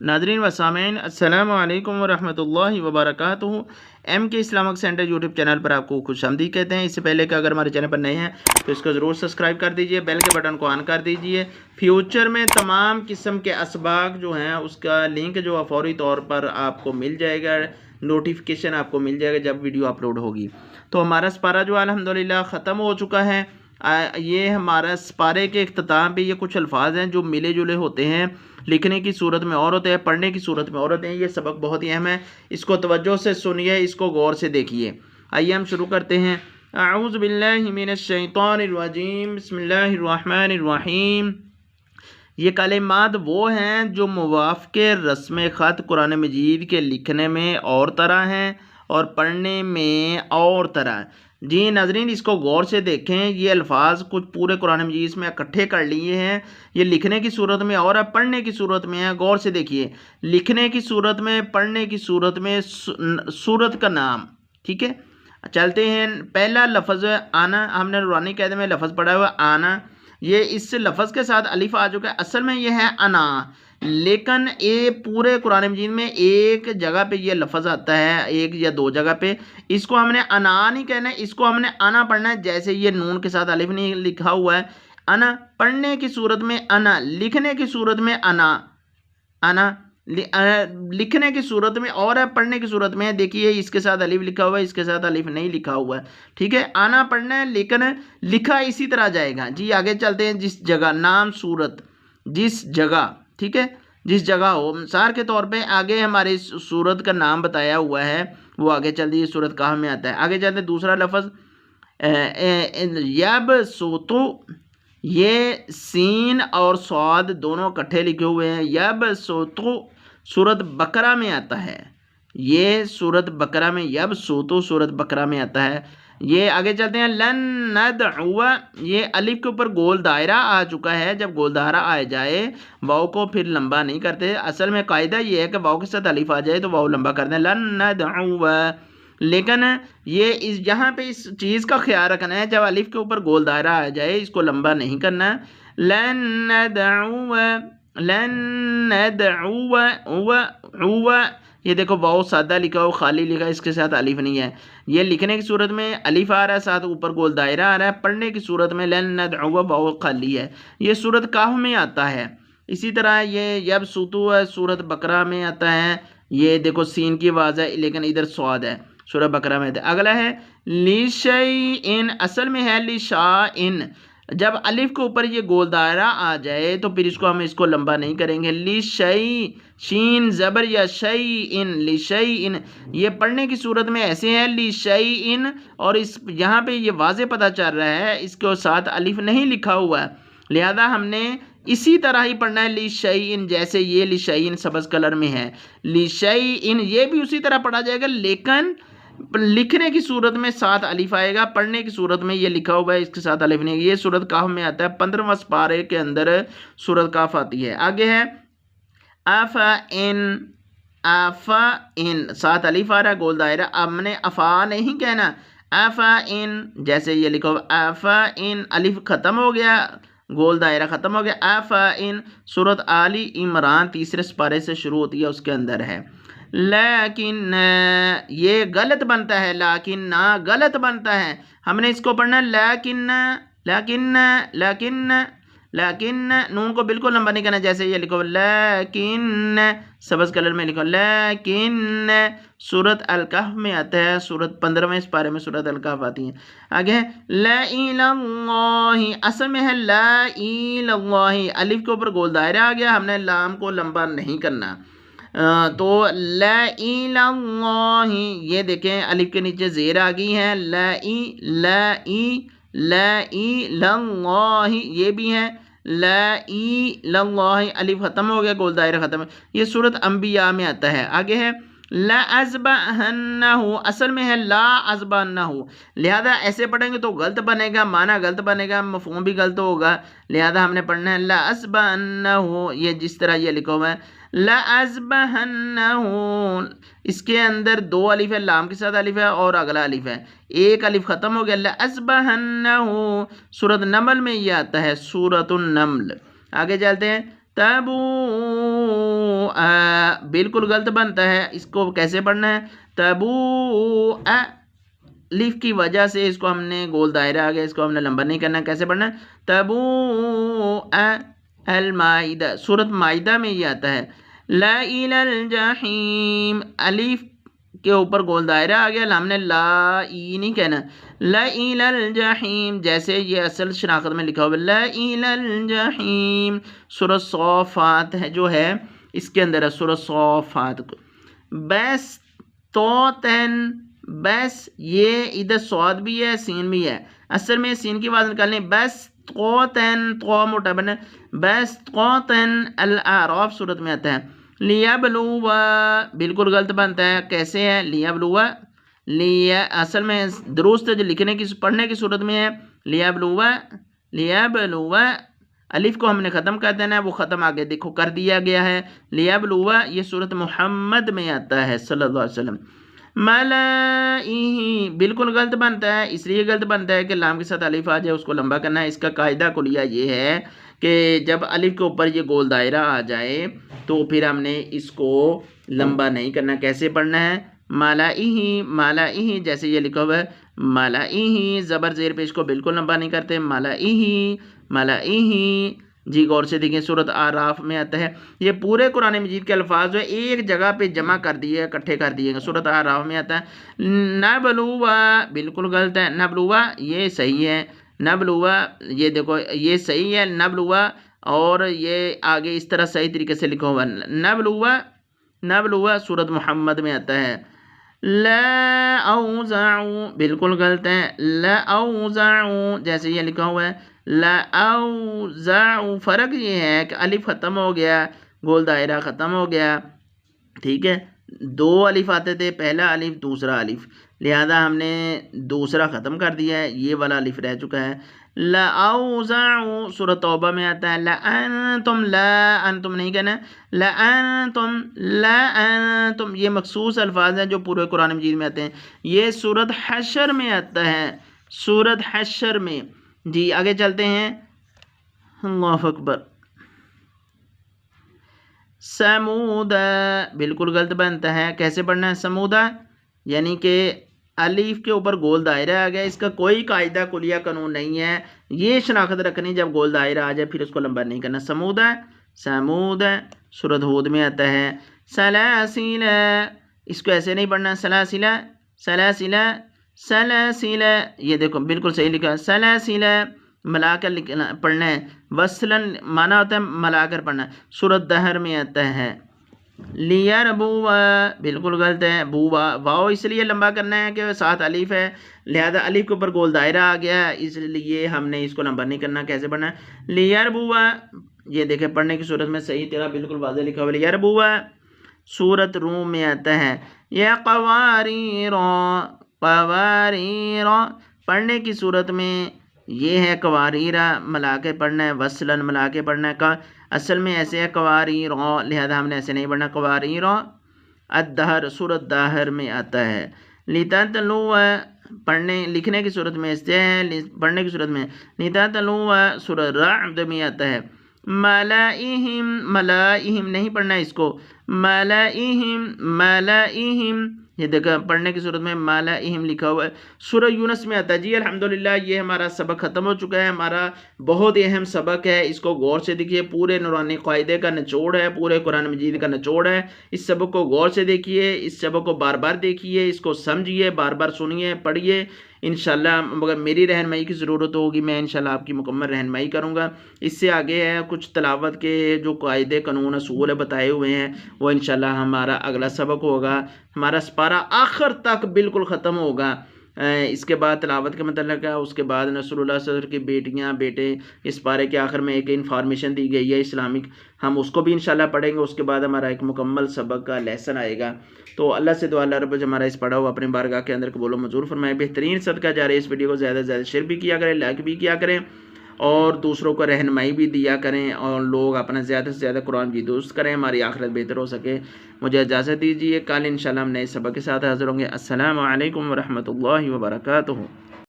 Nadreen व सामीन अस्सलाम वालेकुम वरहमतुल्लाहि वबरकातुहू। एम के इस्लामिक सेंटर यूट्यूब चैनल पर आपको खुशामदीद कहते हैं। इससे पहले कि अगर हमारे चैनल पर नए हैं तो इसको ज़रूर सब्सक्राइब कर दीजिए, बेल के बटन को ऑन कर दीजिए। फ्यूचर में तमाम किस्म के असबाक जो हैं उसका लिंक जो है फौरी तौर पर आपको मिल जाएगा, नोटिफिकेशन आपको मिल जाएगा जब वीडियो अपलोड होगी। तो हमारा स्पारा जो अल्हम्दुलिल्लाह ख़त्म हो चुका है। ये हमारा स्पारे के इख्तिताम पे ये कुछ अल्फाज हैं जो मिले जुले होते हैं, लिखने की सूरत में और होते हैं, पढ़ने की सूरत में और होते हैं। ये सबक बहुत ही अहम है, इसको तवज्जो से सुनिए, इसको गौर से देखिए। आइए हम शुरू करते हैं। अऊज़ु बिल्लाहि मिनश शैतानिर रजीम, बिस्मिल्लाहिर रहमानिर रहीम। ये कलिमात वो हैं जो मुवाफ़क़े रस्म ख़त कुरान मजीद के लिखने में और तरह हैं और पढ़ने में और तरह। जी नाज़रीन, इसको गौर से देखें। ये अल्फाज कुछ पूरे कुरान मजीद में इकट्ठे कर लिए हैं। ये लिखने की सूरत में और है, पढ़ने की सूरत में है। गौर से देखिए, लिखने की सूरत में, पढ़ने की सूरत में सूरत का नाम। ठीक है, चलते हैं। पहला लफ्ज़ आना, हमने नूरानी कायदे में लफ्ज़ पढ़ा हुआ आना। ये इस लफ्ज़ के साथ अलिफ आ चुका है। असल में ये है अना, लेकिन ये पूरे कुरान मजीद में एक जगह पे ये लफ्ज़ आता है, एक या दो जगह पे। इसको हमने अना नहीं कहना है, इसको हमने अना पढ़ना है। जैसे ये नून के साथ अलिफ नहीं लिखा हुआ है, अना पढ़ने की सूरत में अना, लिखने की सूरत में अना, अना लिखने की सूरत में और है, पढ़ने की सूरत में है। देखिए इसके साथ अलिफ लिखा हुआ है, इसके साथ अलिफ नहीं लिखा हुआ है। ठीक है, आना पढ़ना है, लेकिन लिखा इसी तरह जाएगा। जी आगे चलते हैं। जिस जगह, नाम सूरत, जिस जगह, ठीक है, जिस जगह हो। मिसाल के तौर पे आगे हमारे सूरत का नाम बताया हुआ है, वो आगे चलती है। सूरत कहाँ में आता है, आगे चलते हैं। दूसरा लफ्ज़ यब सोतो, ये सीन और स्वाद दोनों इकट्ठे लिखे हुए हैं। यब सोतो सूरत बकरा में आता है। ये सूरत बकरा में, यब सोतो सूरत बकरा में आता है। ये आगे चलते हैं। लन नदउवा, ये अलिफ के ऊपर गोल दायरा आ चुका है। जब गोल दायरा आ जाए, वाव को फिर लंबा नहीं करते। असल में कायदा ये है कि वाव के साथ अलिफ आ जाए तो वाव लंबा कर दें, लन नदउवा। लेकिन ये इस यहाँ पे इस चीज़ का ख्याल रखना है, जब अलिफ के ऊपर गोल दायरा आ जाए इसको लंबा नहीं करना। लन नदउवा, लन नदउवा। ये देखो वाव सादा लिखा हो, खाली लिखा, इसके साथ अलिफ नहीं है। ये लिखने की सूरत में अलिफ आ रहा है, साथ ऊपर गोल दायरा आ रहा है। पढ़ने की सूरत में लन नदउवा वाव खाली है। ये सूरत काफ में आता है। इसी तरह ये यब सुतु है, सूरत बकरा में आता है। ये देखो सीन की आवाज़ है, लेकिन इधर स्वाद है, सूरह बकरा में। अगला है लिशैइन, असल में है लिशाइन। जब अलिफ के ऊपर ये गोल दायरा आ जाए तो फिर इसको हम इसको लंबा नहीं करेंगे। लिशै, शीन ज़बर या शैइन, लिशैइन। ये पढ़ने की सूरत में ऐसे है लिशैइन, और इस यहाँ पे ये वाज़े पता चल रहा है इसके साथ अलिफ नहीं लिखा हुआ है, लिहाजा हमने इसी तरह ही पढ़ना है। लिशैइन, जैसे ये लिशैइन सब्ज़ कलर में है, लिशैइन ये भी उसी तरह पढ़ा जाएगा, लेकिन लिखने की सूरत में साथ अलिफ आएगा। पढ़ने की सूरत में ये लिखा हुआ है, इसके साथ अलिफ नहीं। ये सूरत काफ में आता है। 15वां पारे के अंदर सूरत काफ आती है। आगे है आफा इन, आफा इन, साथ अलिफ आ रहा है, गोल दायरा। अब हमने अफा नहीं कहना, आफा इन, जैसे ये लिखा हुआ आफा इन, अलिफ ख़त्म हो गया, गोल दायरा ख़त्म हो गया। आफा इन, सूरत आली इमरान तीसरे पारे से शुरू होती है, उसके अंदर है। लेकिन ये गलत बनता है, लाकिन ना गलत बनता है। हमने इसको पढ़ना लेकिन, लेकिन, लेकिन, लेकिन नून को बिल्कुल लंबा नहीं करना। जैसे ये लिखो लेकिन, सब्ज़ कलर में लिखो लेकिन। सूरत अल-कहफ में आता है, सूरत 15वें इस पारे में सूरत अल-कहफ आती है। आगे है ला इलाही, असल में है ला इलाही, अलिफ के ऊपर गोल दायरा आ गया, हमने लाम को लंबा नहीं करना। तो ला इलाही, ये देखें अलिफ के नीचे ज़ेर आ गई है। ला इलाही, ये भी है ला इलाही, अलिफ ख़त्म हो गया, गोल दायरा ख़त्म है। ये सूरत अंबिया में आता है। आगे है ला अज़बहन्नहु, असल में है ला अज़बहन्नहु, लिहाजा ऐसे पढ़ेंगे तो गलत बनेगा, माना गलत बनेगा, मफ़हूम भी गलत होगा। लिहाजा हमने पढ़ना है ला अज़बहन्नहु, ये जिस तरह ये लिखा हुआ है ला अज़बहन्नहु। इसके अंदर दो अलिफ है, लाम के साथ अलिफ है और अगला अलिफ है, एक अलिफ ख़त्म हो गया। ला अज़बहन्नहु, सूरत नमल में ये आता है, सूरतुन नमल। आगे चलते हैं। तबू, بالکل غلط بنتا ہے، اس کو کیسے پڑھنا ہے؟ تبو الف کی وجہ سے اس کو ہم نے گول دائرہ آ گیا، اس کو ہم نے لمبا نہیں کرنا، کیسے پڑھنا ہے؟ تبو المائدہ، سورۃ مائدہ میں یہ آتا ہے لا الى الجحیم، الف کے اوپر گول دائرہ آ گیا، ہم نے لا ای نہیں کہنا، لا الى الجحیم، جیسے یہ اصل شناخت میں لکھا ہوا لا الى الجحیم۔ سورۃ صافات ہے جو ہے اس کے اندر ہے سورۃ صافات کو، بس توتن، بس یہ ادھر صاد بھی ہے سین بھی ہے، اصل میں سین کی آواز نکالنی، بس توتن، تو موٹا بنا، بس توتن الاعراف صورت میں آتا ہے لیبلوا، بالکل غلط بنتا ہے، کیسے ہے؟ لیبلوا، اصل میں درست جو لکھنے کی پڑھنے کی صورت میں ہے لیبلوا، لیبلوا، الف کو ہم نے ختم کر دینا ہے، وہ ختم آگے دیکھو کر دیا گیا ہے، لیبلوا یہ سورۃ محمد میں آتا ہے صلی اللہ علیہ وسلم۔ ملائہ بالکل غلط بنتا ہے، اس لیے غلط بنتا ہے کہ لام کے ساتھ الف آ جائے، اس کو لمبا کرنا ہے۔ اس کا قاعدہ کلیہ یہ ہے کہ جب الف کے اوپر یہ گول دائرہ آ جائے تو پھر ہم نے اس کو لمبا نہیں کرنا، کیسے پڑھنا ہے؟ ملائہ، ملائہ، جیسے یہ لکھا ہوا ہے ملائہ، زبر زیر پیش کو بالکل لمبا نہیں کرتے، ملائہ، ملائہ۔ جی غور سے دیکھیں سورۃ اعراف میں آتا ہے، یہ پورے قرآن مجید کے الفاظ جو ہے ایک جگہ پہ جمع کر دیے، اکٹھے کر دیے گا، سورۃ اعراف میں آتا ہے نبلوا، بالکل غلط ہے، نبلوا یہ صحیح ہے، نبلوا یہ دیکھو یہ صحیح ہے نبلوا، اور یہ آگے اس طرح صحیح طریقے سے لکھا ہوا نبلوا، نبلوا سورۃ محمد میں آتا ہے لا اوزعوا، بالکل غلط ہے، لا اوزعوا، جیسے یہ لکھا ہوا ہے لا اوزعوا، فرق یہ ہے کہ الف ختم ہو گیا، گول دائرہ ختم ہو گیا، ٹھیک ہے، دو الف آتے تھے، پہلا الف دوسرا الف، لہذا ہم نے دوسرا ختم کر دیا ہے، یہ والا الف رہ چکا ہے۔ لا اوزعوا سورۃ توبہ میں آتا ہے لا انتم، لا انتم نہیں کہنا، لا انتم، لا انتم، یہ مخصوص الفاظ ہیں جو پورے قرآن مجید میں آتے ہیں، یہ سورۃ حشر میں آتا ہے، سورۃ حشر میں۔ جی آگے چلتے ہیں، اللہ اکبر، سمودا بالکل غلط بنتا ہے، کیسے پڑھنا ہے؟ سمودا یعنی کہ الف کے اوپر گول دائرہ آ گیا، اس کا کوئی قاعدہ کلیہ قانون نہیں ہے، یہ شناخت رکھنی جب گول دائرہ آ جائے پھر اس کو لمبا نہیں کرنا۔ سمودا، سمودا سورۃ ہود میں آتا ہے سلاسل، اس کو ایسے نہیں پڑھنا، سلاسل، سلاسل، سلاسل، یہ دیکھو بالکل صحیح لکھا، سلاسل ملا کر پڑھنا ہے، وصلاً مانا ہوتا ہے ملا کر پڑھنا، سورۃ دہر میں آتا ہے لیربوا، بالکل غلط ہے، بوا، واؤ اس لیے لمبا کرنا ہے کہ ساتھ الف ہے، لہذا الف کے اوپر گول دائرہ آ گیا، اس لیے ہم نے اس کو لمبا نہیں کرنا، کیسے پڑھنا ہے؟ لیربوا، یہ دیکھیں پڑھنے کی صورت میں صحیح طرح بالکل واضح لکھا ہوا لیربوا۔ سورۃ روم میں آتا ہے یا قواریر، قواریر، پڑھنے کی صورت میں یہ ہے قواریرہ ملا کے پڑھنا ہے، وصلاً ملا کے پڑھنا ہے، اصل میں ایسے ہے قواریر، لہذا ہم نے ایسے نہیں پڑھنا، قواریر۔ الدہر سورۃ دہر میں آتا ہے لتتلوا، پڑھنے لکھنے کی صورت میں ایسے ہے، پڑھنے کی صورت میں لتتلوا، سورۃ رعد میں آتا ہے ملائہم، ملائہم نہیں پڑھنا اس کو، ملائہم، ملائہم، یہ دیکھا پڑھنے کی صورت میں ملائہم لکھا ہوا ہے، سورہ یونس میں آتا ہے۔ جی الحمدللہ یہ ہمارا سبق ختم ہو چکا ہے، ہمارا بہت ہی اہم سبق ہے، اس کو غور سے دیکھیے، پورے نورانی قاعدے کا نچوڑ ہے، پورے قرآن مجید کا نچوڑ ہے، اس سبق کو غور سے دیکھیے، اس سبق کو بار بار دیکھیے، اس کو سمجھیے، بار بار سنیے، پڑھیے، انشاءاللہ مگر میری رہنمائی کی ضرورت ہوگی میں انشاءاللہ آپ کی مکمل رہنمائی کروں گا۔ اس سے آگے ہے کچھ تلاوت کے جو قاعدے قانون اصول بتائے ہوئے ہیں وہ انشاءاللہ ہمارا اگلا سبق ہوگا، ہمارا سپارہ آخر تک بالکل ختم ہوگا، اس کے بعد تلاوت کے متعلق ہے، اس کے بعد نصر اللہ صدر کی بیٹیاں بیٹے، اس پارے کے آخر میں ایک انفارمیشن دی گئی ہے اسلامک، ہم اس کو بھی انشاءاللہ پڑھیں گے، اس کے بعد ہمارا ایک مکمل سبق کا لیسن آئے گا۔ تو اللہ سے دعا اللہ رب ہمارا اس پڑھا ہوا اپنے بارگاہ کے اندر قبول و منظور فرمائے۔ بہترین صدقہ جارے اس ویڈیو کو زیادہ سے زیادہ شیئر بھی کیا کریں، لائک بھی کیا کریں، اور دوسروں کو رہنمائی بھی دیا کریں، اور لوگ اپنا زیادہ سے زیادہ قرآن کی دوست کریں، ہماری آخرت بہتر ہو سکے۔ مجھے اجازت دیجیے، کل انشاءاللہ ہم نئے سبق کے ساتھ حاضر ہوں گے۔ السلام علیکم ورحمۃ اللہ وبرکاتہ۔